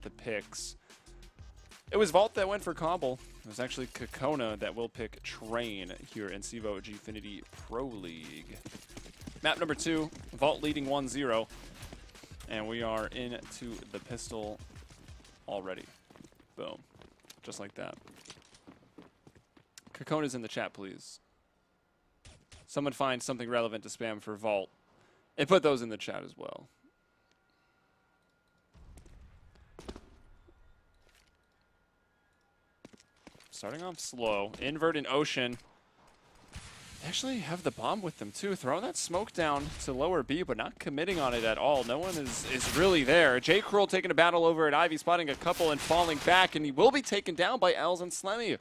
the picks. It was Vault that went for Cobble. It was actually Kkona that will pick Train here in CEVO GFINITY Pro League. Map number 2, Vault leading 1-0. And we are into the pistol already. Boom. Just like that. Kkona's in the chat, please. Someone find something relevant to spam for Vault. And put those in the chat as well. Starting off slow. Invert and Ocean. They actually have the bomb with them too. Throwing that smoke down to lower B, but not committing on it at all. No one is really there. J. Cruel taking a battle over at Ivy, spotting a couple and falling back, and he will be taken down by Els and Slemmy.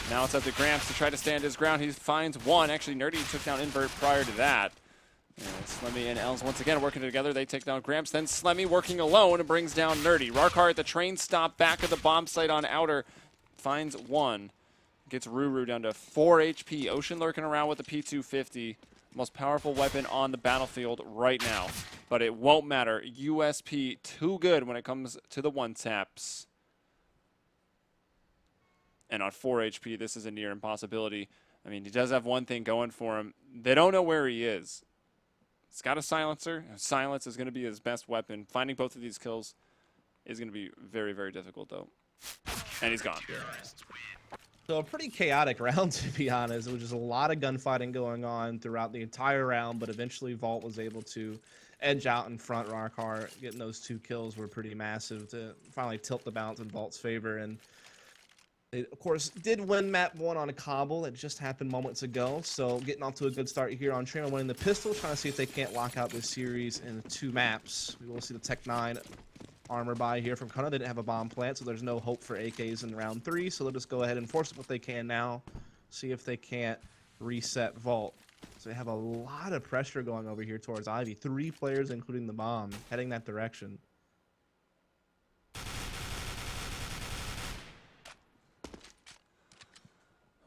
Now it's up to Gramps to try to stand his ground. He finds one. Actually, Nerdy took down Invert prior to that. Slemmy and Els once again working together. They take down Gramps. Then Slemmy working alone and brings down Nerdy. Rarkar at the train stop back at the bomb site on Outer. Finds one. Gets Ruru down to 4 HP. Ocean lurking around with the P250. Most powerful weapon on the battlefield right now. But it won't matter. USP too good when it comes to the one-taps. And on 4 HP, this is a near impossibility. I mean, he does have one thing going for him. They don't know where he is. He's got a silencer. Silence is going to be his best weapon. Finding both of these kills is going to be very, very difficult, though. And he's gone. So a pretty chaotic round, to be honest. It was just a lot of gunfighting going on throughout the entire round, but eventually Vault was able to edge out in front. Rarkar getting those 2 kills were pretty massive to finally tilt the balance in Vault's favor. And they, of course, did win map 1 on a Cobble. It just happened moments ago. So getting off to a good start here on Train and winning the pistol, trying to see if they can't lock out this series in 2 maps. We will see the Tech 9 armor buy here from Kkona. They didn't have a bomb plant, so there's no hope for AKs in round 3. So they'll just go ahead and force what they can now. See if they can't reset Vault. So they have a lot of pressure going over here towards Ivy. 3 players, including the bomb, heading that direction.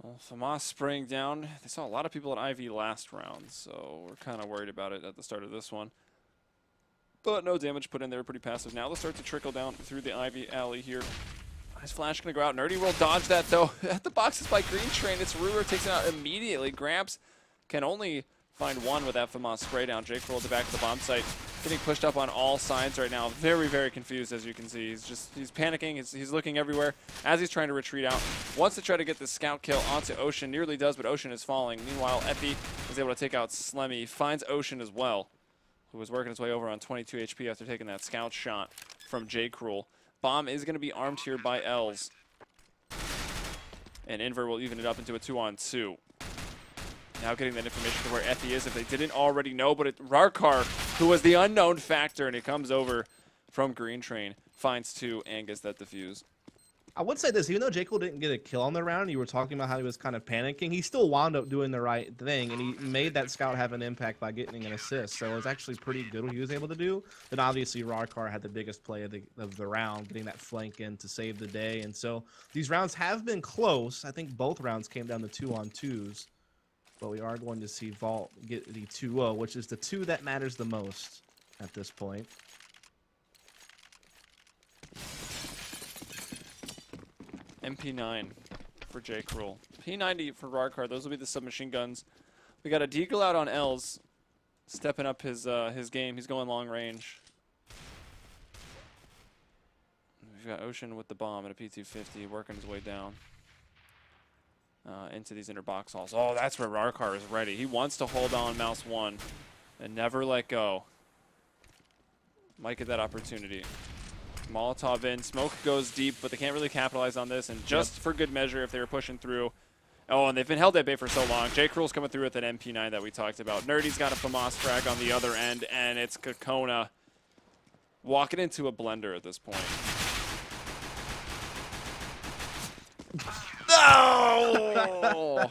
Well, Famas spraying down. They saw a lot of people at Ivy last round, so we're kind of worried about it at the start of this one. But no damage put in there, pretty passive. Now they'll start to trickle down through the Ivy alley here. Nice flash gonna go out. Nerdy will dodge that though. At the boxes by Green Train, it's Ruger takes it out immediately. Gramps can only find one with that FAMAS spray down. Jake rolled it back to the bomb site. Getting pushed up on all sides right now. Very, very confused, as you can see. He's panicking. He's looking everywhere as he's trying to retreat out. Wants to try to get the scout kill onto Ocean. Nearly does, but Ocean is falling. Meanwhile, Epi is able to take out Slemmy. Finds Ocean as well, who was working his way over on 22 HP after taking that scout shot from J. Cruel. Bomb is going to be armed here by Els. And Invert will even it up into a 2-on-2. Now getting that information to where Effie is if they didn't already know, but Rarkar, who was the unknown factor, and it comes over from Green Train, finds 2 and gets that defuse. I would say this, even though J. Cole didn't get a kill on the round, you were talking about how he was kind of panicking, he still wound up doing the right thing, and he made that scout have an impact by getting an assist. So it was actually pretty good what he was able to do. Then obviously Rarkar had the biggest play of the round, getting that flank in to save the day. And so these rounds have been close. I think both rounds came down to 2-on-2s. But we are going to see Vault get the 2-0, which is the 2 that matters the most at this point. MP9 for J. Cruel. P90 for Rarkar. Those will be the submachine guns. We got a deagle out on Els, stepping up his game. He's going long range. We've got Ocean with the bomb and a P250 working his way down into these inner box halls. Oh, that's where Rarkar is ready. He wants to hold on Mouse 1 and never let go. Might get that opportunity. Molotov in. Smoke goes deep, but they can't really capitalize on this. And just for good measure, if they were pushing through. Oh, and they've been held at bay for so long. J. Cruel's coming through with an MP9 that we talked about. Nerdy's got a FAMAS frag on the other end, and it's Kkona walking into a blender at this point. No!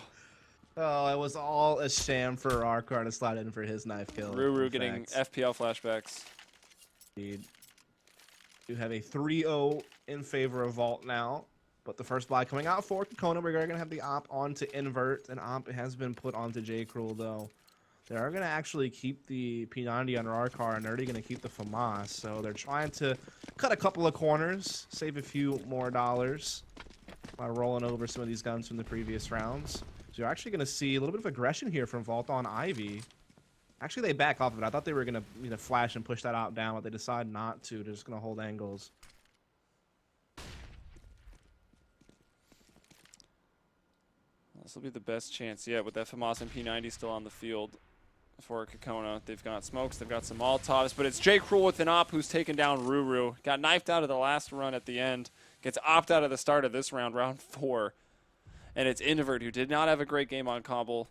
Oh, it was all a sham for Rarkar to slide in for his knife kill. Ruru getting FPL flashbacks. Indeed. You have a 3-0 in favor of Vault now. But the first buy coming out for Kkona, we're going to have the op onto Invert. And op has been put onto J. Cruel, though. They are going to actually keep the P90 on Rarkar, and they're already going to keep the FAMAS. So they're trying to cut a couple of corners, save a few more dollars by rolling over some of these guns from the previous rounds. So you're actually going to see a little bit of aggression here from Vault on Ivy. Actually, they back off of it. I thought they were going to flash and push that out down, but they decide not to. They're just going to hold angles. This will be the best chance yet with that FAMAS and P90 still on the field for Kkona. They've got smokes, they've got some Molotovs, but it's J. Cruel with an op who's taken down Ruru. Got knifed out of the last run at the end. Gets opt out of the start of this round, round 4. And it's Invert, who did not have a great game on Cobble.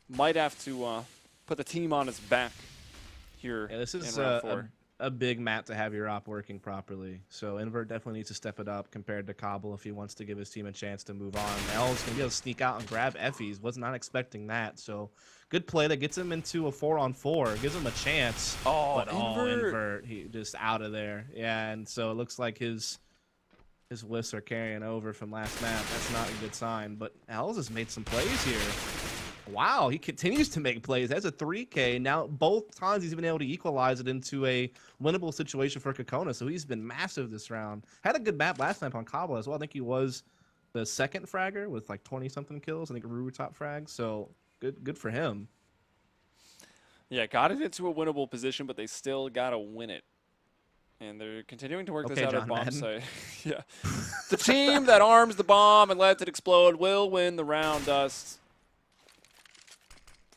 Might have to put the team on his back here. Yeah, this is in round 4. A big map to have your op working properly. So Invert definitely needs to step it up compared to Cobble if he wants to give his team a chance to move on. L's going to be able to sneak out and grab Effie's. Was not expecting that. So good play that gets him into a 4-on-4. Gives him a chance. Oh, but Invert, he just out of there. Yeah, and so it looks like his whiffs are carrying over from last map. That's not a good sign. But L's has made some plays here. Wow, he continues to make plays. That's a 3K. Now, both times he's been able to equalize it into a winnable situation for Kkona, so he's been massive this round. Had a good map last time on Cobble as well. I think he was the second fragger with like 20-something kills. I think Ruru top frag, so good for him. Yeah, got it into a winnable position, but they still got to win it. And they're continuing to work this out at bomb site. Yeah. The team that arms the bomb and lets it explode will win the round, Dust.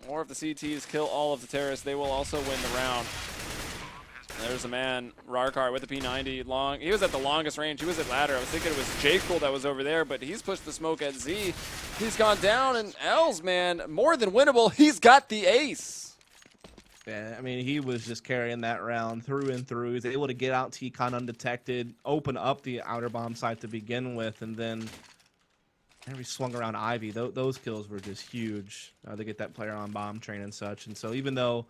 Or if the CTs kill all of the terrorists, they will also win the round. There's a man, Rarkar with the P90 long. He was at the longest range. He was at ladder. I was thinking it was J-Cool that was over there, but he's pushed the smoke at Z. He's gone down, and L's, man, more than winnable. He's got the ace. Yeah, I mean, he was just carrying that round through and through. He's able to get out Tkon undetected, open up the outer bomb site to begin with, and then he swung around Ivy. Those kills were just huge. They get that player on bomb train and such. And so even though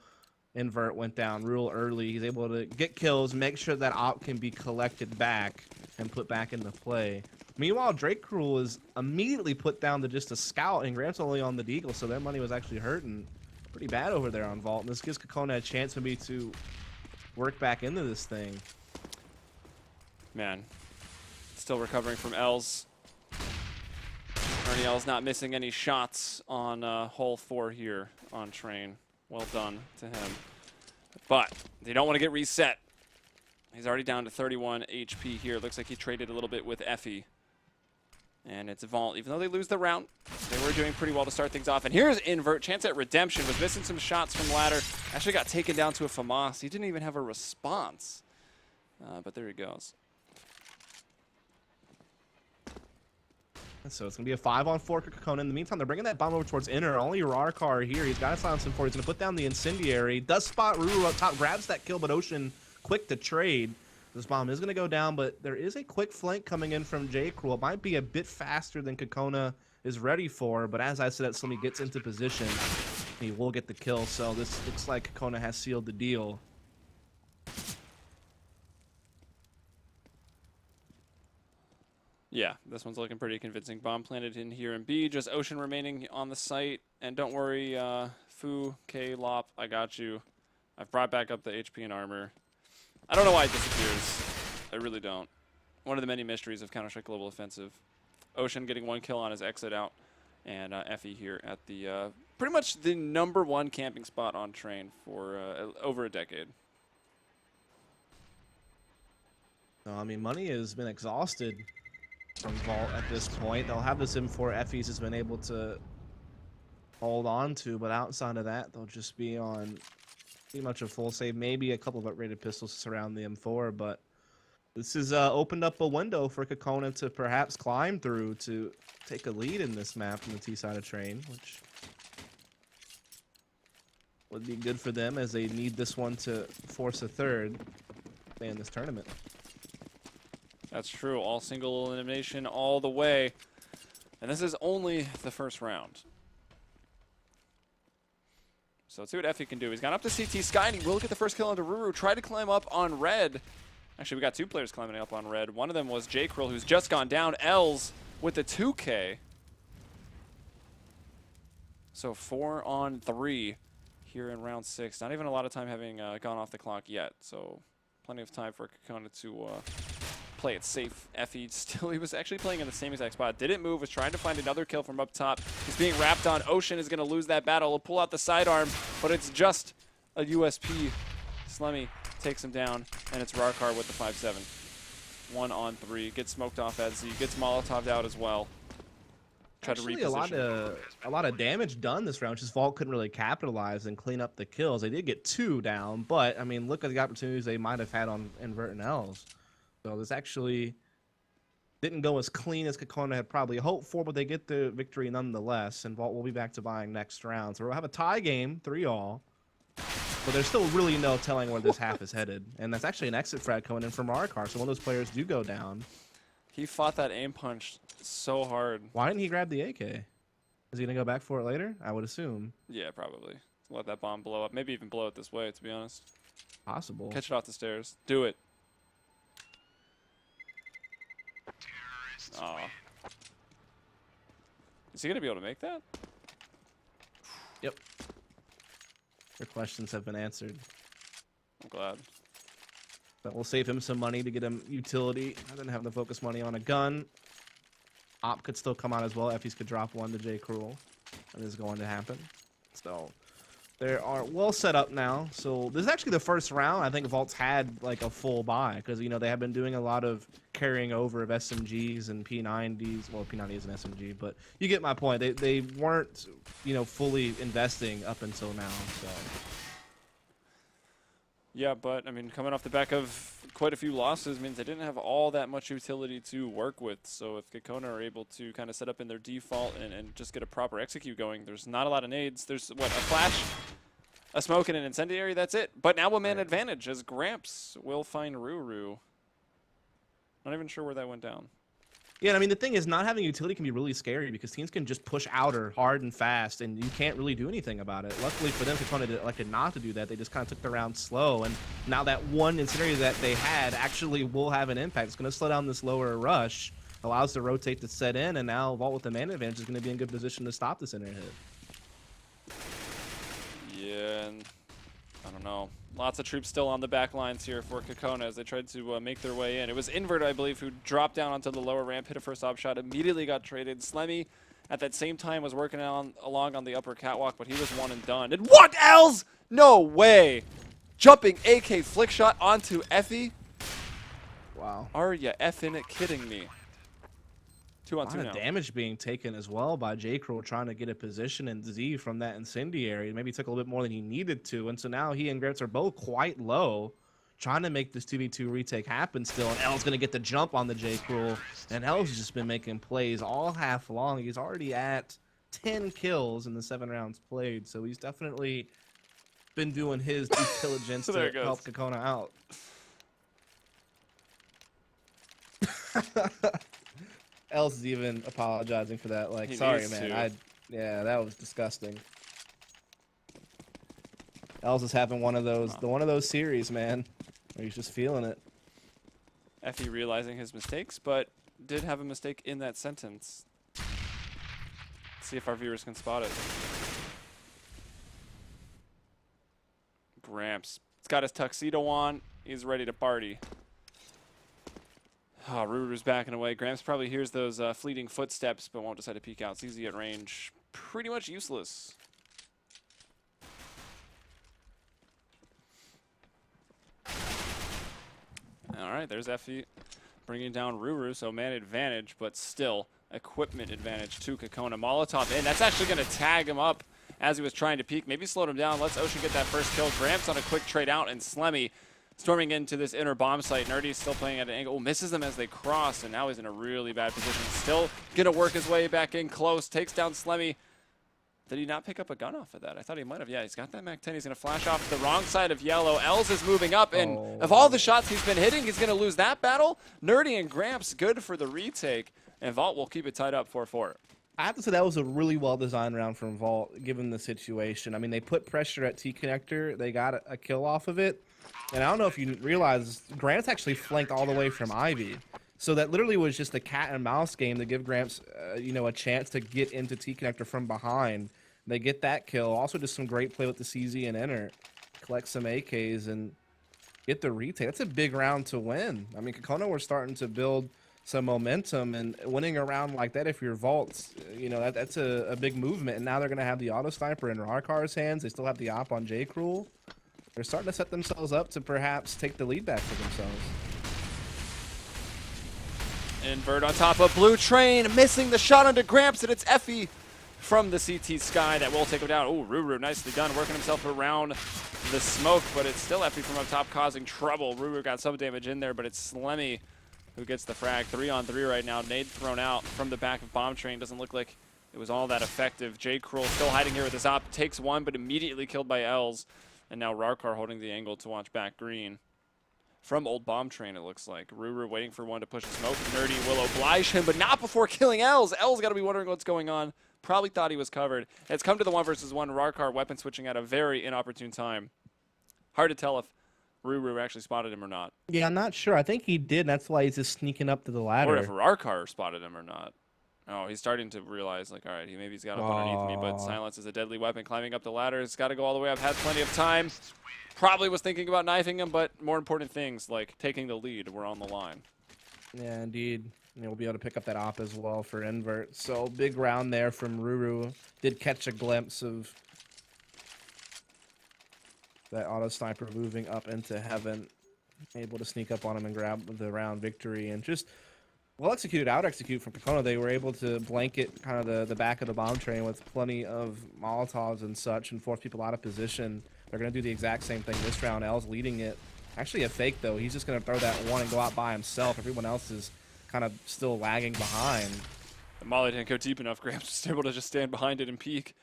Invert went down real early, he's able to get kills, make sure that op can be collected back and put back into play. Meanwhile, Drake Cruel is immediately put down to just a scout, and Grant's only on the deagle, so their money was actually hurting pretty bad over there on Vault. And this gives Kkona a chance maybe to work back into this thing. Man, still recovering from L's. Ernie L's not missing any shots on hole 4 here on train. Well done to him. But they don't want to get reset. He's already down to 31 HP here. Looks like he traded a little bit with Effie. And it's Vault. Even though they lose the round, they were doing pretty well to start things off. And here's Invert. Chance at redemption. Was missing some shots from ladder. Actually got taken down to a FAMAS. He didn't even have a response. But there he goes. So it's going to be a 5-on-4 for Kkona. In the meantime, they're bringing that bomb over towards inner. Only Rarkar here. He's got a silence him for. He's going to put down the incendiary. Does spot Ruru up top. Grabs that kill, but Ocean quick to trade. This bomb is going to go down, but there is a quick flank coming in from J. Cruel. It might be a bit faster than Kkona is ready for, but as I said, that Slimmy gets into position, he will get the kill. So this looks like Kkona has sealed the deal. Yeah, this one's looking pretty convincing. Bomb planted in here in B. Just Ocean remaining on the site. And don't worry, Fu, K, Lop, I got you. I've brought back up the HP and armor. I don't know why it disappears. I really don't. One of the many mysteries of Counter-Strike Global Offensive. Ocean getting 1 kill on his exit out. And Effie here at the pretty much the #1 camping spot on train for over a decade. No, I mean, money has been exhausted from Vault at this point. They'll have this M4 Effie's has been able to hold on to, but outside of that, they'll just be on pretty much a full save. Maybe a couple of upgraded pistols to surround the M4, but this has opened up a window for Kkona to perhaps climb through to take a lead in this map from the T side of train, which would be good for them as they need this one to force a third in this tournament. That's true. All single elimination all the way. And this is only the first round. So let's see what Effie can do. He's gone up to CT Sky, and he will get the first kill onto Ruru. Try to climb up on red. Actually, we got 2 players climbing up on red. One of them was J. Krill, who's just gone down. L's with the 2K. So 4 on 3 here in round 6. Not even a lot of time having gone off the clock yet, so plenty of time for Kkona to play it safe. Effie he was actually playing in the same exact spot. Didn't move, was trying to find another kill from up top. He's being wrapped on. Ocean is going to lose that battle. He'll pull out the sidearm, but it's just a USP. Slemmy takes him down, and it's Rarkar with the 5-7. 1-on-3. Gets smoked off as he gets Molotov'd out as well. Try to reposition. a lot of damage done this round. Just Vault couldn't really capitalize and clean up the kills. They did get 2 down, but I mean, look at the opportunities they might have had on Invert and Els. So this actually didn't go as clean as Kkona had probably hoped for, but they get the victory nonetheless. And Vault will be back to buying next round. So we'll have a tie game, 3-all. But there's still really no telling where this half is headed. And that's actually an exit frag coming in from Rarkar. So one of those players do go down. He fought that aim punch so hard. Why didn't he grab the AK? Is he going to go back for it later? I would assume. Yeah, probably. Let that bomb blow up. Maybe even blow it this way, to be honest. Possible. Catch it off the stairs. Do it. Aw. Is he going to be able to make that? Yep. Your questions have been answered. I'm glad. But we'll save him some money to get him utility. I didn't have the focus money on a gun. Op could still come out as well. Effies could drop one to J. Cruel. That is going to happen. So they are well set up now. So this is actually the first round I think Vault's had like a full buy, because you know they have been doing a lot of carrying over of SMGs and P90s. Well, P90 is an SMG, but you get my point. They weren't, you know, fully investing up until now. So yeah, but I mean, coming off the back of quite a few losses means they didn't have all that much utility to work with. So if Kkona are able to kind of set up in their default and just get a proper execute going, there's not a lot of nades. There's, what, a flash, a smoke, and an incendiary, that's it. But now a man advantage as Gramps will find Ruru. Not even sure where that went down. Yeah, I mean, the thing is, not having utility can be really scary because teams can just push outer hard and fast, and you can't really do anything about it. Luckily for them, Kkona elected not to do that. They just kind of took the round slow, and now that one incendiary that they had actually will have an impact. It's going to slow down this lower rush, allows the rotate to set in, and now Vault with the man advantage is going to be in good position to stop this inner hit. Yeah, and I don't know. Lots of troops still on the back lines here for Kkona as they tried to make their way in. It was Invert, I believe, who dropped down onto the lower ramp, hit a first op shot, immediately got traded. Slemmy, at that same time, was working along on the upper catwalk, but he was one and done. And what else? No way! Jumping AK flick shot onto Effie? Wow. Are you effing kidding me? 2 on 2 now. A lot of damage being taken as well by J. Cruel trying to get a position in Z from that incendiary. Maybe took a little bit more than he needed to, and so now he and Gramps are both quite low, trying to make this 2v2 retake happen still, and L's going to get the jump on the J. Cruel, and L's has just been making plays all half long. He's already at 10 kills in the 7 rounds played, so he's definitely been doing his due diligence to help Kkona out. Els is even apologizing for that. Like, sorry, man. Yeah, that was disgusting. Els is having one of those series, man, where he's just feeling it. Effie realizing his mistakes, but did have a mistake in that sentence. Let's see if our viewers can spot it. Gramps. He's got his tuxedo on. He's ready to party. Oh, Ruru's backing away. Gramps probably hears those fleeting footsteps, but won't decide to peek out. It's easy at range. Pretty much useless. All right, there's Effie bringing down Ruru, so man advantage, but still equipment advantage to Kkona. Molotov in. That's actually going to tag him up as he was trying to peek. Maybe slowed him down. Lets Ocean get that first kill. Gramps on a quick trade out, and Slemmy storming into this inner bomb site. Nerdy's still playing at an angle. Oh, misses them as they cross, and now he's in a really bad position. Still going to work his way back in close. Takes down Slemmy. Did he not pick up a gun off of that? I thought he might have. Yeah, he's got that MAC-10. He's going to flash off the wrong side of yellow. Els is moving up, and of all the shots he's been hitting, he's going to lose that battle. Nerdy and Gramps good for the retake, and Vault will keep it tied up 4-4. I have to say that was a really well-designed round from Vault, given the situation. I mean, they put pressure at T-Connector. They got a kill off of it. And I don't know if you realize, Gramps actually flanked all the way from Ivy. So that literally was just a cat and mouse game to give Gramps, you know, a chance to get into T-Connector from behind. They get that kill. Also, just some great play with the CZ and enter. Collect some AKs and get the retake. That's a big round to win. I mean, Kkona were starting to build some momentum, and winning a round like that, if you're Vaults, you know, that's a big movement. And now they're going to have the auto sniper in Rarkar's hands. They still have the op on J. Cruel. They're starting to set themselves up to perhaps take the lead back for themselves. Invert on top of Blue Train, missing the shot onto Gramps, and it's Effie from the CT Sky that will take him down. Oh, Ruru, nicely done, working himself around the smoke, but it's still Effie from up top causing trouble. Ruru got some damage in there, but it's Slemmy who gets the frag. 3-on-3 right now. Nade thrown out from the back of Bomb Train. Doesn't look like it was all that effective. J. Cruel still hiding here with his op. Takes one, but immediately killed by Els. And now Rarkar holding the angle to watch back green. From Old Bomb Train, it looks like. Ruru waiting for one to push a smoke. Nerdy will oblige him, but not before killing Els. Els got to be wondering what's going on. Probably thought he was covered. It's come to the 1-versus-1. Rarkar weapon switching at a very inopportune time. Hard to tell if Ruru actually spotted him or not. Yeah, I'm not sure. I think he did. That's why he's just sneaking up to the ladder. Or if Rarkar spotted him or not. Oh, he's starting to realize, like, all right, maybe he's got up underneath me, but silence is a deadly weapon. Climbing up the ladder, it's got to go all the way up. Had plenty of time. Probably was thinking about knifing him, but more important things, like taking the lead, were on the line. Yeah, indeed. And we'll be able to pick up that op as well for Invert. So big round there from Ruru. Did catch a glimpse of that auto sniper moving up into heaven. Able to sneak up on him and grab the round victory. And just well executed, out execute from Kkona. They were able to blanket kind of the back of the bomb train with plenty of Molotovs and such and force people out of position. They're going to do the exact same thing this round. L's leading it. Actually a fake, though. He's just going to throw that one and go out by himself. Everyone else is kind of still lagging behind. The Molly didn't go deep enough. Gramps was able to just stand behind it and peek.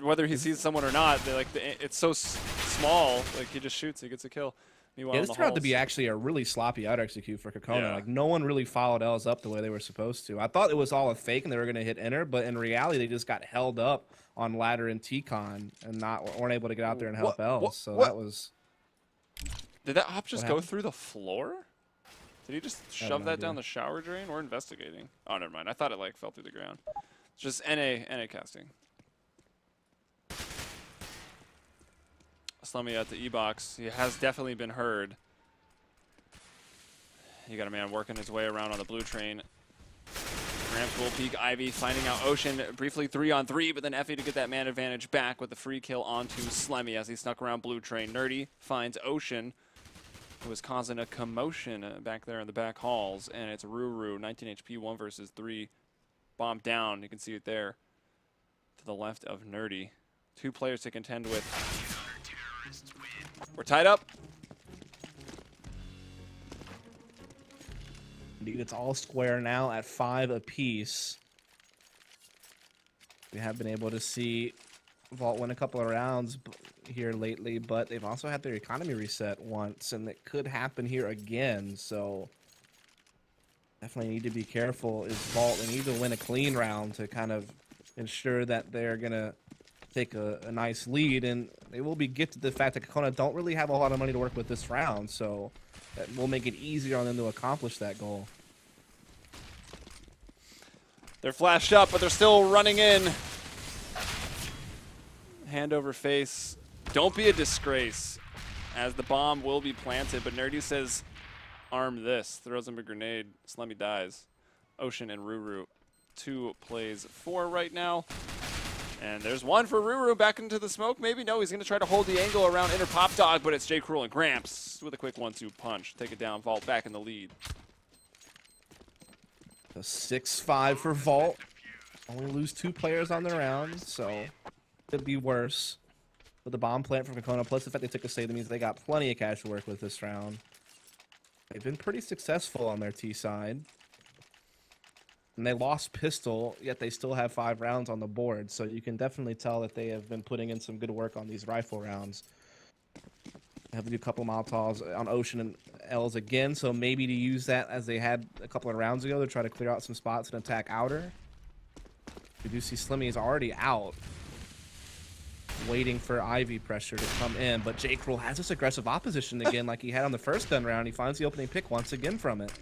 Whether he sees someone or not, it's so small. Like, he just shoots, he gets a kill. Meanwhile, yeah, this turned out to be actually a really sloppy out execute for Kkona. Yeah. Like, no one really followed Els up the way they were supposed to. I thought it was all a fake and they were going to hit enter, but in reality, they just got held up on ladder and T-Con and weren't able to get out there and help Els. So that was... Did that op just go through the floor? Did he just shove that down the shower drain? We're investigating. Oh, never mind. I thought it, like, fell through the ground. It's just NA casting. Slummy at the E-box. He has definitely been heard. You got a man working his way around on the blue train. Gramps will peek Ivy, finding out Ocean briefly 3-on-3, but then Effie to get that man advantage back with the free kill onto Slemmy as he snuck around blue train. Nerdy finds Ocean, who was causing a commotion back there in the back halls, and it's Ruru, 19 HP, 1-versus-3. Bomb down, you can see it there to the left of Nerdy. 2 players to contend with. We're tied up. Indeed, it's all square now at 5 apiece. We have been able to see Vault win a couple of rounds here lately, but they've also had their economy reset once, and it could happen here again. So definitely need to be careful. Is Vault, they need to win a clean round to kind of ensure that they're gonna take a nice lead, and they will be gifted the fact that Kkona don't really have a lot of money to work with this round, so that will make it easier on them to accomplish that goal. They're flashed up, but they're still running in. Hand over face. Don't be a disgrace, as the bomb will be planted, but Nerdy says, arm this. Throws him a grenade. Slemmy dies. Ocean and Ruru, 2 plays 4 right now. And there's one for Ruru back into the smoke. Maybe no, he's going to try to hold the angle around Inner Pop Dog, but it's J. Cruel and Gramps with a quick 1-2 punch. Take it down, Vault back in the lead. A 6-5 for Vault. Only lose 2 players on the round, so could be worse. But the bomb plant from Kkona, plus the fact they took a save, that means they got plenty of cash to work with this round. They've been pretty successful on their T side. And they lost pistol, yet they still have 5 rounds on the board. So you can definitely tell that they have been putting in some good work on these rifle rounds. They have to do a couple of Molotovs on Ocean and Els again. So maybe to use that as they had a couple of rounds ago to try to clear out some spots and attack outer. We do see Slimmy is already out, waiting for Ivy pressure to come in. But J. Cruel has this aggressive opposition again like he had on the first gun round. He finds the opening pick once again from it.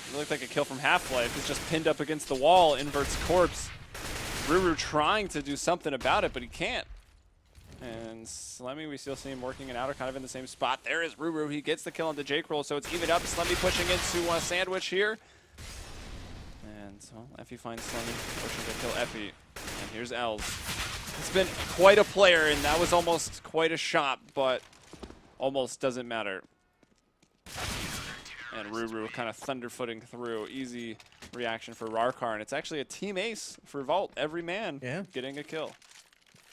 It looked like a kill from Half-Life. He's just pinned up against the wall. Invert's corpse. Ruru trying to do something about it, but he can't. And Slemmy, we still see him working and outer, kind of in the same spot. There is Ruru. He gets the kill on the J-Roll, so it's even up. Slemmy pushing into Sandwich here. And so Effie finds Slemmy, pushing to kill Effie. And here's Els. It's been quite a player, and that was almost quite a shot, but almost doesn't matter. And Ruru kind of thunderfooting through. Easy reaction for Rarkar, and it's actually a team ace for Vault. Every man getting a kill.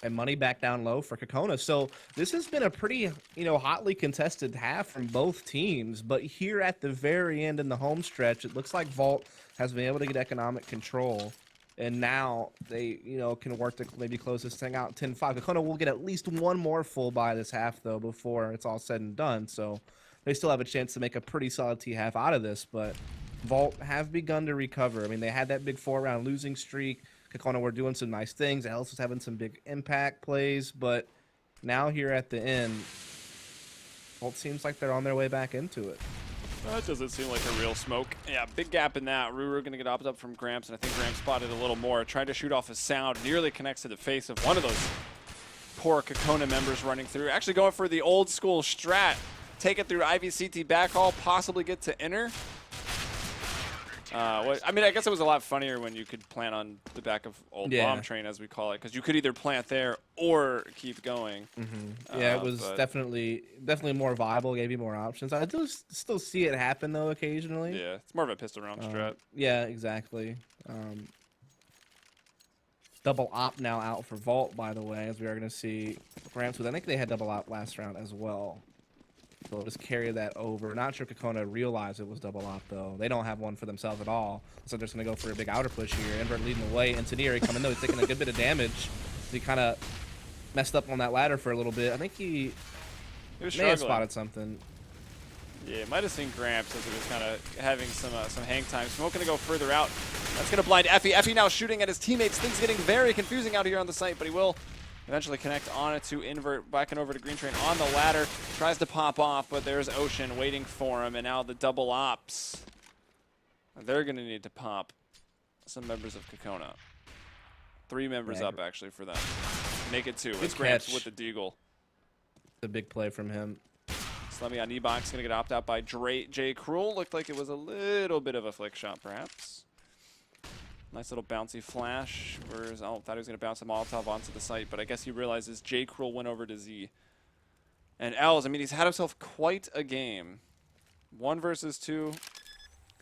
And money back down low for Kkona. So this has been a pretty, hotly contested half from both teams. But here at the very end in the home stretch, it looks like Vault has been able to get economic control. And now they, can work to maybe close this thing out 10-5. Kkona will get at least one more full buy this half, though, before it's all said and done. So they still have a chance to make a pretty solid T-half out of this. But Vault have begun to recover. I mean, they had that big 4-round losing streak. Kkona were doing some nice things. Els was having some big impact plays, but now here at the end, Vault seems like they're on their way back into it. That doesn't seem like a real smoke. Yeah, big gap in that. Ruru going to get opted up from Gramps, and I think Gramps spotted a little more. Tried to shoot off his sound, nearly connects to the face of one of those poor Kkona members running through. Actually going for the old school strat. Take it through IVCT backhaul, possibly get to inner. I mean, I guess it was a lot funnier when you could plant on the back of old bomb train, as we call it, because you could either plant there or keep going. Yeah, it was definitely more viable, gave you more options. I do still see it happen, though, occasionally. Yeah, it's more of a pistol round strat. Yeah, exactly. Double op now out for Vault, by the way, as we are going to see Gramps with. I think they had double op last round as well. So we'll just carry that over. Not sure Kkona realized it was double op, though. They don't have one for themselves at all. So they're just going to go for a big outer push here. Invert leading the way. Engineer coming, though. He's taking a good bit of damage. He kind of messed up on that ladder for a little bit. I think he may have spotted something. Yeah, might have seen Gramps as he was kind of having some hang time. Smoke going to go further out. That's going to blind Effie. Effie now shooting at his teammates. Things getting very confusing out here on the site, but he will eventually connect on it to Invert, backing over to Green Train on the ladder. Tries to pop off, but there's Ocean waiting for him, and now the double ops. They're going to need to pop some members of Kkona. 3 members up, actually, for them. Make it 2. It's Gramps with the deagle. The big play from him. Slemmy on E-Box going to get opted out by J. Cruel. Looked like it was a little bit of a flick shot, perhaps. Nice little bouncy flash. Whereas, thought he was going to bounce a Molotov onto the site, but I guess he realizes J. Cruel went over to Z. And Els, I mean, he's had himself quite a game. 1 versus 2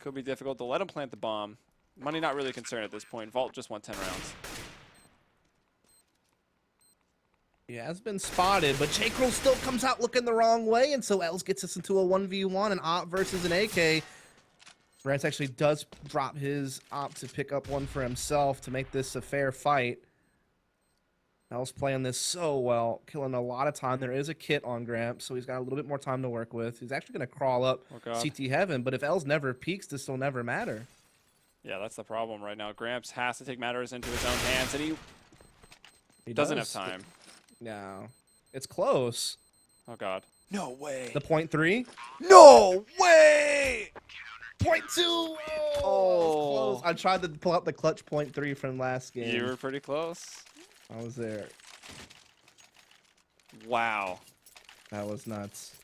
could be difficult to let him plant the bomb. Money not really concerned at this point. Vault just won 10 rounds. He has been spotted, but J. Cruel still comes out looking the wrong way, and so Els gets us into a 1v1, an op versus an AK. Gramps actually does drop his op to pick up one for himself to make this a fair fight. Els playing this so well, killing a lot of time. There is a kit on Gramps, so he's got a little bit more time to work with. He's actually going to crawl up CT Heaven, but if Els never peeks, this will never matter. Yeah, that's the problem right now. Gramps has to take matters into his own hands, and he doesn't have time. No. It's close. Oh, God. No way. The .3? No way! .2! Oh, close. I tried to pull out the clutch .3 from last game. You were pretty close. I was there. Wow. That was nuts.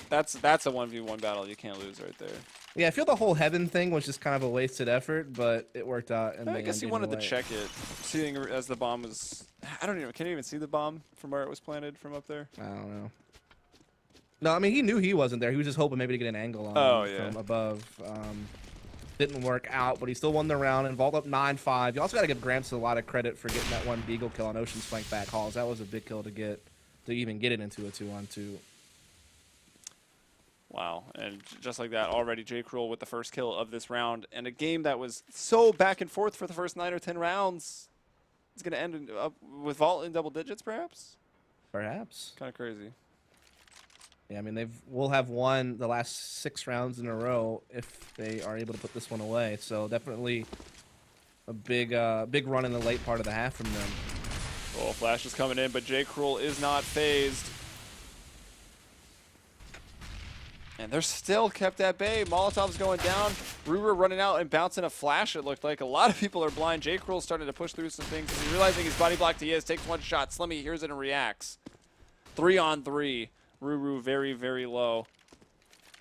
That's a 1v1 battle you can't lose right there. Yeah, I feel the whole Heaven thing was just kind of a wasted effort, but it worked out. I guess he wanted to check it, seeing as the bomb was... can you even see the bomb from where it was planted from up there? I don't know. No, I mean, he knew he wasn't there. He was just hoping maybe to get an angle on him from above. Didn't work out, but he still won the round and vault up 9-5. You also got to give Gramps a lot of credit for getting that one Deagle kill on Ocean's flank back hauls. That was a big kill to even get it into a 2-on-2. Wow, and just like that, already J. Cruel with the first kill of this round. And a game that was so back and forth for the first 9 or 10 rounds. It's going to end up with Vault in double digits, perhaps? Perhaps. Kind of crazy. Yeah, I mean, will have won the last 6 rounds in a row if they are able to put this one away. So definitely a big run in the late part of the half from them. Oh, flash is coming in, but J. Cruel is not phased. And they're still kept at bay. Molotov's going down. Ruru running out and bouncing a flash, it looked like. A lot of people are blind. J. Cruel started to push through some things. He's realizing his body blocked he is. Takes one shot. Slimmy hears it and reacts. 3-on-3. Ruru very, very low.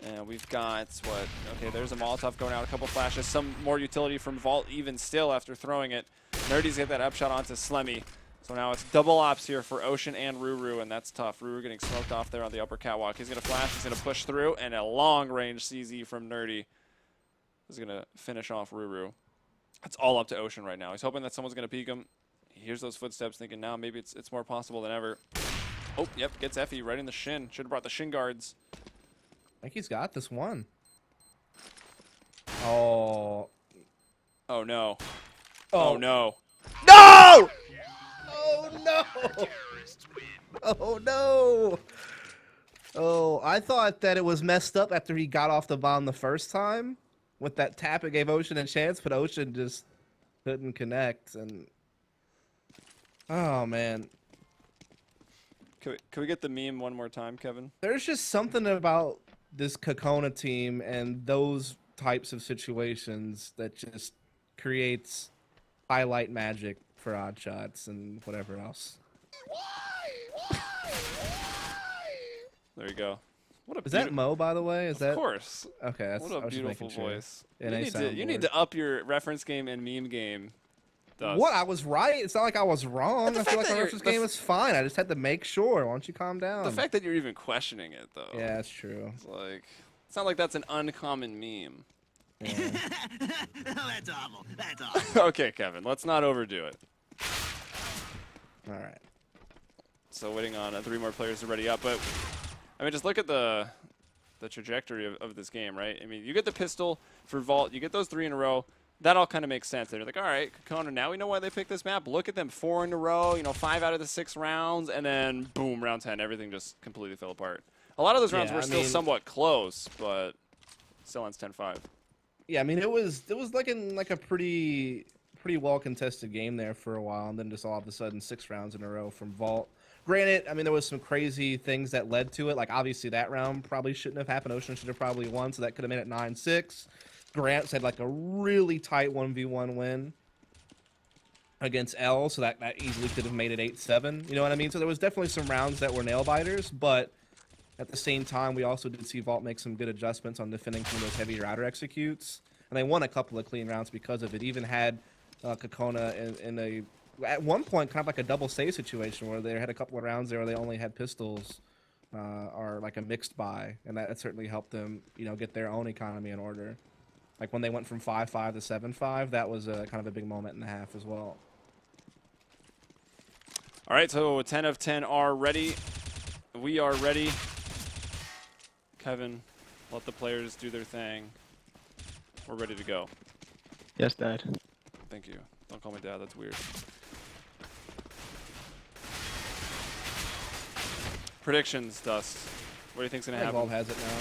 And we've got, what? Okay, there's a Molotov going out. A couple flashes. Some more utility from Vault even still after throwing it. Nerdy's got that upshot onto Slemmy. So now it's double ops here for Ocean and Ruru, and that's tough. Ruru getting smoked off there on the upper catwalk. He's going to flash, he's going to push through, and a long-range CZ from Nerdy is going to finish off Ruru. It's all up to Ocean right now. He's hoping that someone's going to peek him. He hears those footsteps, thinking now maybe it's more possible than ever. Oh, yep, gets Effie right in the shin. Should have brought the shin guards. I think he's got this one. Oh. Oh, no. Oh, Oh no. No! Oh, no! Oh, no! Oh, I thought that it was messed up after he got off the bomb the first time. With that tap, it gave Ocean a chance, but Ocean just couldn't connect. And oh, man. Can we get the meme one more time, Kevin? There's just something about this Kkona team and those types of situations that just creates highlight magic for odd shots and whatever else. There you go. What a Is that Mo, by the way? Is that? Of course. Okay, that's What a beautiful voice. Sure. You need to up your reference game and meme game. What? I was right. It's not like I was wrong. I feel like my reference game was fine. I just had to make sure. Why don't you calm down? The fact that you're even questioning it, though. Yeah, that's true. It's not like that's an uncommon meme. Yeah. That's awful. That's awful. Okay, Kevin, let's not overdo it. All right. So waiting on 3 more players to ready up, but I mean, just look at the trajectory of this game, right? I mean, you get the pistol for Vault, you get those 3 in a row. That all kind of makes sense. They're like, all right, Kkona, now we know why they picked this map. Look at them, 4 in a row, 5 out of the 6 rounds, and then boom, round 10, everything just completely fell apart. A lot of those rounds were still somewhat close, but still ends 10-5. Yeah, I mean, it was like a pretty well contested game there for a while, and then just all of a sudden 6 rounds in a row from Vault. Granted, I mean, there was some crazy things that led to it. Like, obviously, that round probably shouldn't have happened. Ocean should have probably won, so that could have made it 9-6. Grants had like a really tight 1v1 win against L, so that easily could have made it 8-7. You know what I mean? So there was definitely some rounds that were nail biters, but at the same time, we also did see Vault make some good adjustments on defending some of those heavy router executes, and they won a couple of clean rounds because of it. Even had Kkona in at one point kind of like a double save situation where they had a couple of rounds there where they only had pistols or like a mixed buy, and that certainly helped them get their own economy in order. Like when they went from 5-5 to 7-5, that was kind of a big moment in the half as well. All right, so 10 of 10 are ready. We are ready. Kevin, let the players do their thing. We're ready to go. Yes, Dad. Thank you. Don't call me Dad, that's weird. Predictions, Dust. What do you think's gonna happen? Vault has it now.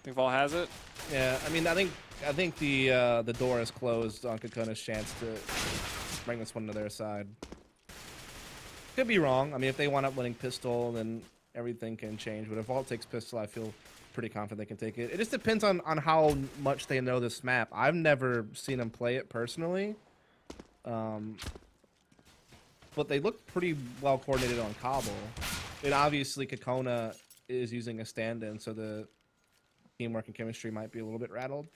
Think Vault has it? Yeah, I mean, I think the door is closed on Kkona's chance to bring this one to their side. Could be wrong. I mean, if they wind up winning pistol, then everything can change. But if Vault takes pistol, I feel pretty confident they can take it. It just depends on how much they know this map. I've never seen them play it personally. But they look pretty well coordinated on Cobble. And obviously, Kkona is using a stand-in, so the teamwork and chemistry might be a little bit rattled,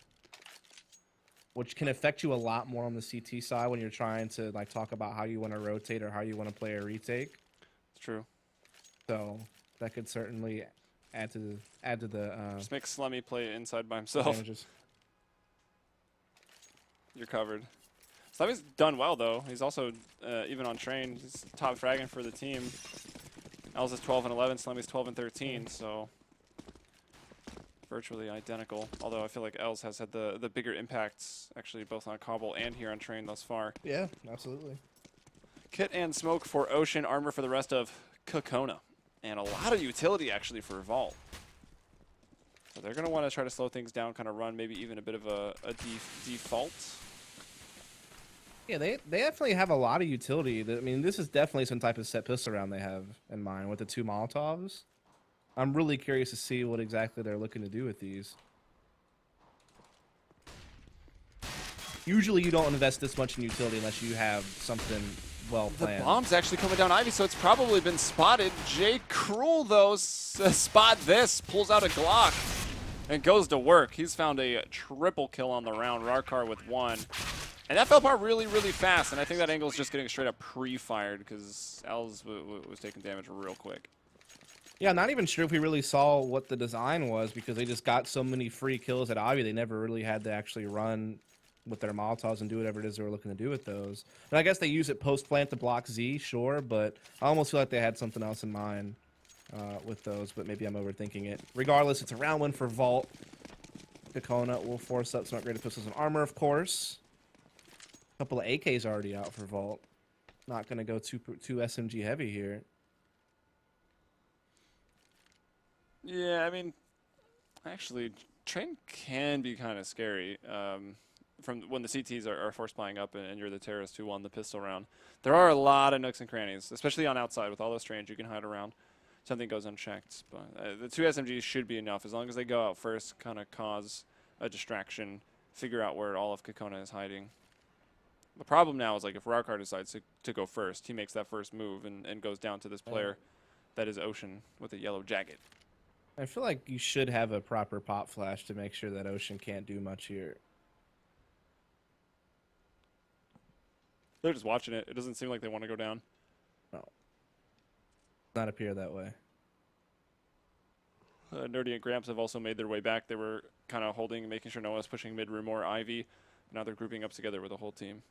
which can affect you a lot more on the CT side when you're trying to talk about how you want to rotate or how you want to play a retake. It's true. So that could certainly add to the just make Slemmy play inside by himself. advantages. You're covered. Slemmy's done well though. He's also even on train. He's top fragging for the team. L's is 12 and 11. Slemmy's 12 and 13. So virtually identical. Although I feel like Els has had the bigger impacts actually both on Cobble and here on train thus far. Yeah, absolutely. Kit and smoke for Ocean, armor for the rest of Kkona. And a lot of utility actually for Vault. So they're going to want to try to slow things down, kind of run maybe even a bit of a default. Yeah, they definitely have a lot of utility. I mean, this is definitely some type of set pistol round they have in mind with the 2 Molotovs. I'm really curious to see what exactly they're looking to do with these. Usually you don't invest this much in utility unless you have something well planned. The bomb's actually coming down Ivy, so it's probably been spotted. Jay Cruel, though, spot this, pulls out a Glock, and goes to work. He's found a triple kill on the round, Rarkar with 1. And that fell apart really, really fast, and I think that angle's just getting straight up pre-fired because Els was taking damage real quick. Yeah, not even sure if we really saw what the design was because they just got so many free kills at Ivy, they never really had to actually run with their Molotovs and do whatever it is they were looking to do with those. And I guess they use it post-plant to block Z, sure, but I almost feel like they had something else in mind with those, but maybe I'm overthinking it. Regardless, it's a round win for Vault. Kkona will force up some upgraded pistols and armor, of course. A couple of AKs already out for Vault. Not going to go too SMG heavy here. Yeah, I mean, actually, Train can be kind of scary. From when the CTs are force buying up and you're the terrorist who won the pistol round. There are a lot of nooks and crannies, especially on outside with all those trains you can hide around. Something goes unchecked, but the 2 SMGs should be enough as long as they go out first, kind of cause a distraction, figure out where all of Kkona is hiding. The problem now is like if Rarkar decides to go first, he makes that first move and goes down to this player that is Ocean with a yellow jacket. I feel like you should have a proper pop flash to make sure that Ocean can't do much here. They're just watching it. It doesn't seem like they want to go down. No. Not appear that way. Nerdy and Gramps have also made their way back. They were kind of holding, making sure no one was pushing mid-room or Ivy. Now they're grouping up together with the whole team.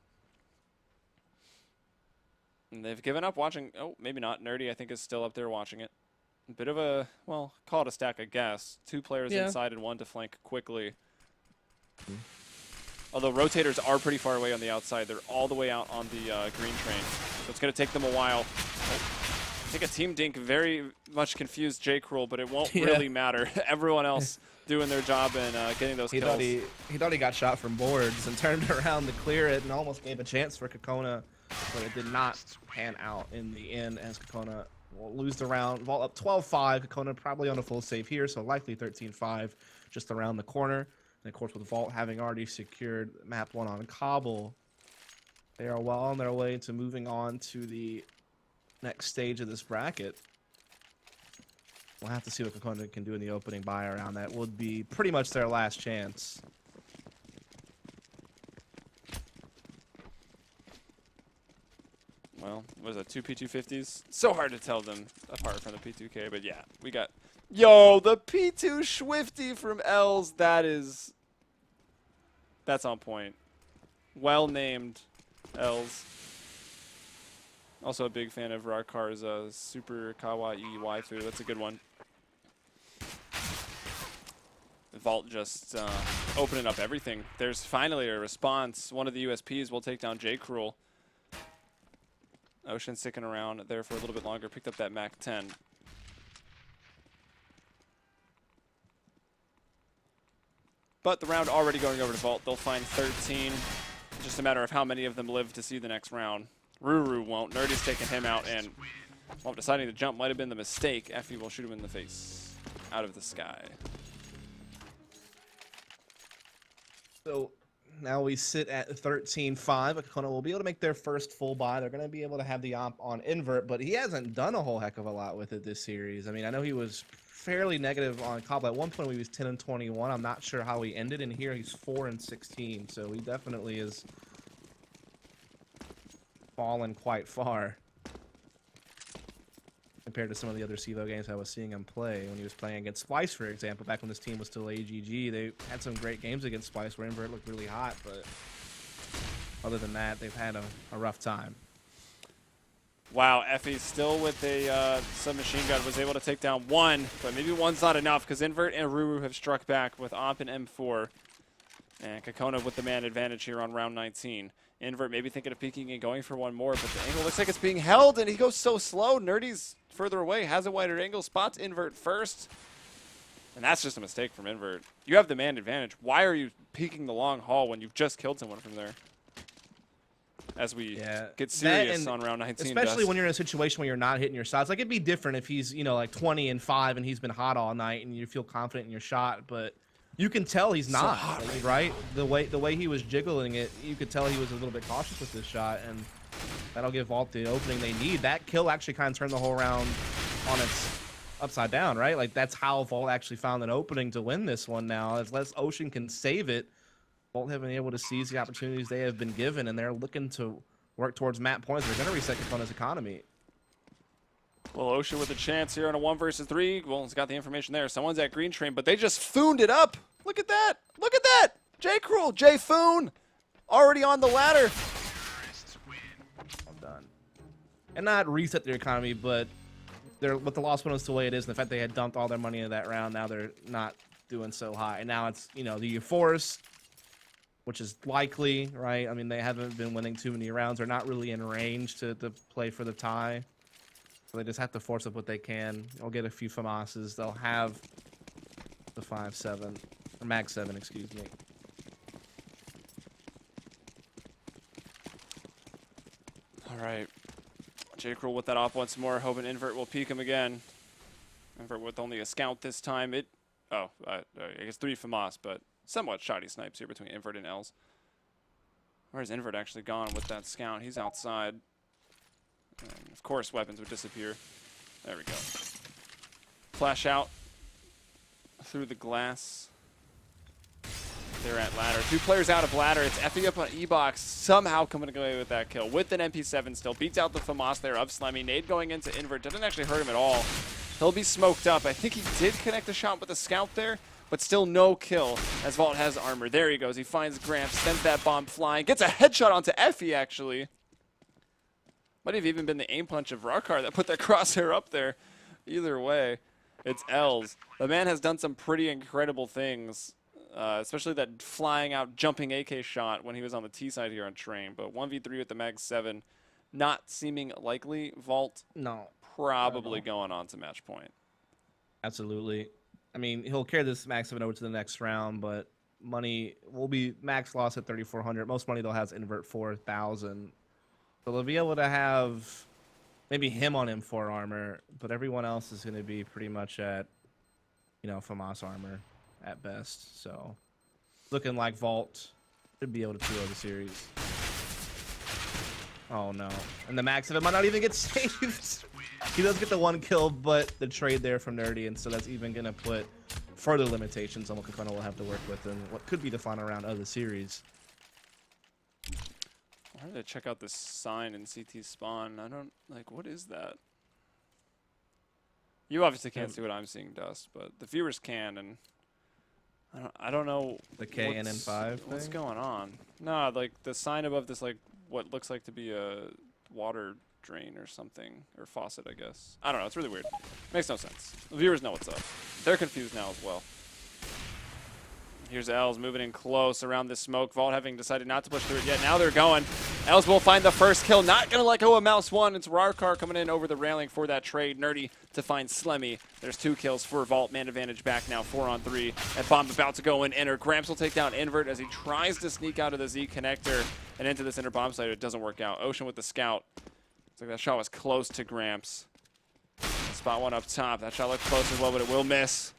And they've given up watching. Oh, maybe not. Nerdy, I think, is still up there watching it. A bit of a, well, call it a stack, I guess. 2 players inside and 1 to flank quickly. Although rotators are pretty far away on the outside. They're all the way out on the green train. So it's going to take them a while. I think a Team Dink very much confused J. Cruel, but it won't really matter. Everyone else doing their job and getting those kills. He thought he got shot from boards and turned around to clear it and almost gave a chance for Kkona, but it did not pan out in the end as Kkona will lose the round. Vault up 12-5. Kkona probably on a full save here, so likely 13-5 just around the corner. And of course, with Vault having already secured map 1 on Cobble, they are well on their way to moving on to the next stage of this bracket. We'll have to see what Kkona can do in the opening buy around. That would be pretty much their last chance. Well, what is that, 2 P250s? So hard to tell them apart from the P2K, but yeah, we got... Yo, the P2 Swifty from Els, that's on point. Well named, Els. Also a big fan of Rarkar's Super Kawaii Waifu. That's a good one. Vault just opening up everything. There's finally a response. One of the USPs will take down J. Cruel. Ocean sticking around there for a little bit longer. Picked up that Mac 10. But the round already going over to Vault. They'll find 13. Just a matter of how many of them live to see the next round. Ruru won't. Nerdy's taking him out, and well, deciding to jump might have been the mistake. Effie will shoot him in the face out of the sky. So now we sit at 13-5. Kkona will be able to make their first full buy. They're going to be able to have the op on invert, but he hasn't done a whole heck of a lot with it this series. I mean, I know he was fairly negative on Cobble. At one point, he was 10-21. I'm not sure how he ended, and here he's 4-16. So he definitely is fallen quite far compared to some of the other CEVO games I was seeing him play. When he was playing against Splice, for example, back when this team was still AGG, they had some great games against Splice where invert looked really hot, but other than that, they've had a rough time. Wow, Effie's still with a submachine gun, was able to take down 1, but maybe 1's not enough because invert and Ruru have struck back with Omp and M4. And Kkona with the man advantage here on round 19. Invert maybe thinking of peeking and going for 1 more, but the angle looks like it's being held, and he goes so slow. Nerdy's further away, has a wider angle, spots invert first. And that's just a mistake from invert. You have the man advantage. Why are you peeking the long haul when you've just killed someone from there? as we Yeah, get that serious and on round 19. especially Dust. when you're in a situation where you're not hitting your shots. Like, it'd be different if he's, you know, like 20-5 and he's been hot all night and you feel confident in your shot, but you can tell he's So not, hot like, right right? The way he was jiggling it, you could tell he was a little bit cautious with this shot, and that'll give Vault the opening they need. That kill actually kind of turned the whole round on its upside down, right? Like, that's how Vault actually found an opening to win this one now. As Ocean can save it, Vault have been able to seize the opportunities they have been given, and they're looking to work towards map points. They're going to reset Kakkona's economy. Well, Ocean with a chance here on a 1 versus 3. Well, it's got the information there. Someone's at green train, but they just fooned it up. Look at that. Look at that. J. Cruel, J. Foon, already on the ladder. Well done. And not reset their economy, but they're with the loss bonus the way it is, and the fact they had dumped all their money into that round, now they're not doing so high. And now it's, you know, the Euphorus, which is likely, right? I mean, they haven't been winning too many rounds. They're not really in range to play for the tie. So they just have to force up what they can. They'll get a few FAMASes. They'll have the 5-7, or Mag 7, excuse me. All right. J. Cruel with that off once more, hoping Invert will peek him again. Invert with only a scout this time. I guess 3 FAMAS, but somewhat shoddy snipes here between Invert and Els. Where's Invert actually gone with that scout? He's outside. And of course, weapons would disappear. There we go. Flash out through the glass. They're at ladder. 2 players out of ladder. It's Effie up on E-Box, somehow coming away with that kill. With an MP7 still. Beats out the FAMAS there of Slemmy. Nade going into Invert. Doesn't actually hurt him at all. He'll be smoked up. I think he did connect a shot with a scout there, but still no kill as Vault has armor. There he goes. He finds Gramps, sends that bomb flying. Gets a headshot onto Effie, actually. Might have even been the aim punch of Rakar that put that crosshair up there. Either way, it's Els. The man has done some pretty incredible things, especially that flying out, jumping AK shot when he was on the T side here on Train. But 1v3 with the Mag 7, not seeming likely. Vault, No. probably going on to match point. Absolutely. I mean, he'll carry this Mag 7 over to the next round, but money will be max loss at 3,400. Most money they'll have is Invert 4,000. So they'll be able to have maybe him on M4 armor, but everyone else is going to be pretty much at, you know, FAMAS armor at best. So looking like Vault should be able to 2-0 the series. Oh no. And the Mag 7 might not even get saved. He does get the 1 kill, but the trade there from Nerdy, and so that's even going to put further limitations on what Kkona will have to work with in what could be the final round of the series. I wanted to check out this sign in CT spawn. I don't, like, what is that? You obviously can't see what I'm seeing, Dust, but the viewers can, and I don't know. The KNN5 what's thing? going on? No, like the sign above this, like what looks like to be a water drain or something, or faucet, I guess. I don't know. It's really weird. Makes no sense. The viewers know what's up. They're confused now as well. Here's Els moving in close around this smoke. Vault having decided not to push through it yet. Now they're going. Els will find the first kill. Not going to let go of Mouse 1. It's Rarkar coming in over the railing for that trade. Nerdy to find Slemmy. There's 2 kills for Vault. Man advantage back now. 4-on-3. That bomb about to go in. Enter. Gramps will take down Invert as he tries to sneak out of the Z connector and into this inner bomb site. It doesn't work out. Ocean with the scout. Looks like that shot was close to Gramps. Spot 1 up top. That shot looked close as well, but it will miss.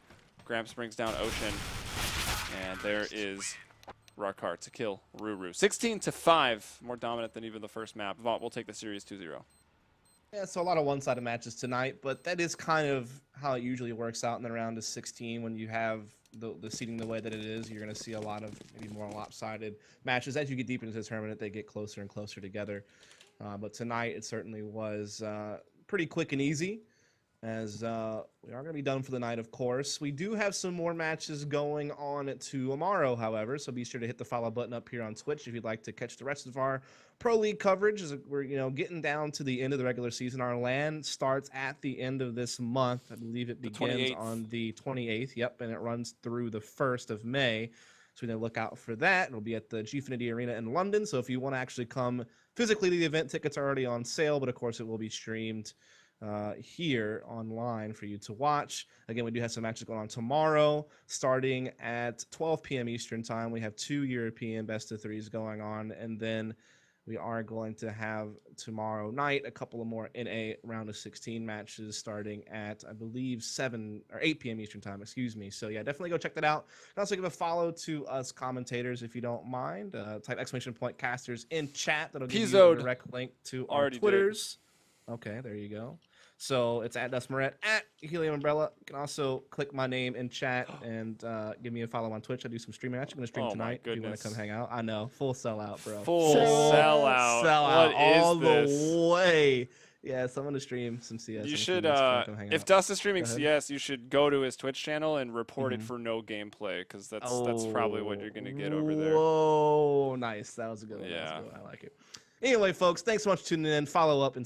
Gramps brings down Ocean. And there is Rarkar to kill Ruru. 16-5, more dominant than even the first map. Vault will take the series 2-0. Yeah, so a lot of one-sided matches tonight, but that is kind of how it usually works out in the round of 16 when you have the seeding the way that it is. You're going to see a lot of maybe more lopsided matches. As you get deep into the tournament, they get closer and closer together. But tonight, it certainly was pretty quick and easy. As we are going to be done for the night, of course. We do have some more matches going on tomorrow, however, so be sure to hit the follow button up here on Twitch if you'd like to catch the rest of our Pro League coverage. As we're getting down to the end of the regular season. Our LAN starts at the end of this month. I believe it begins on the 28th. Yep, and it runs through the 1st of May. So we're going to look out for that. It'll be at the GFINITY Arena in London. So if you want to actually come physically to the event, tickets are already on sale, but of course it will be streamed here online for you to watch. Again, we do have some matches going on tomorrow, starting at 12 p.m. Eastern time. We have 2 European best of threes going on, and then We are going to have tomorrow night a couple of more NA round of 16 matches starting at, I believe, 7 or 8 p.m. Eastern time, excuse me. So yeah, definitely go check that out. And also give a follow to us commentators if you don't mind. Type !casters in chat. That'll give you a direct link to our Twitters. Okay, there you go. So it's at Dustmaret, at Helium Umbrella. You can also click my name in chat and give me a follow on Twitch. I do some streaming. I'm actually going to stream tonight if you want to come hang out. I know, full sellout, bro. Full sellout. Sellout all this? The way. Yeah, so I'm going to stream some CS. You should, if Dust is streaming CS, you should go to his Twitch channel and report it for no gameplay, because that's probably what you're going to get over there. Whoa, nice. That was a good one. Yeah. I like it. Anyway, folks, thanks so much for tuning in. Follow up and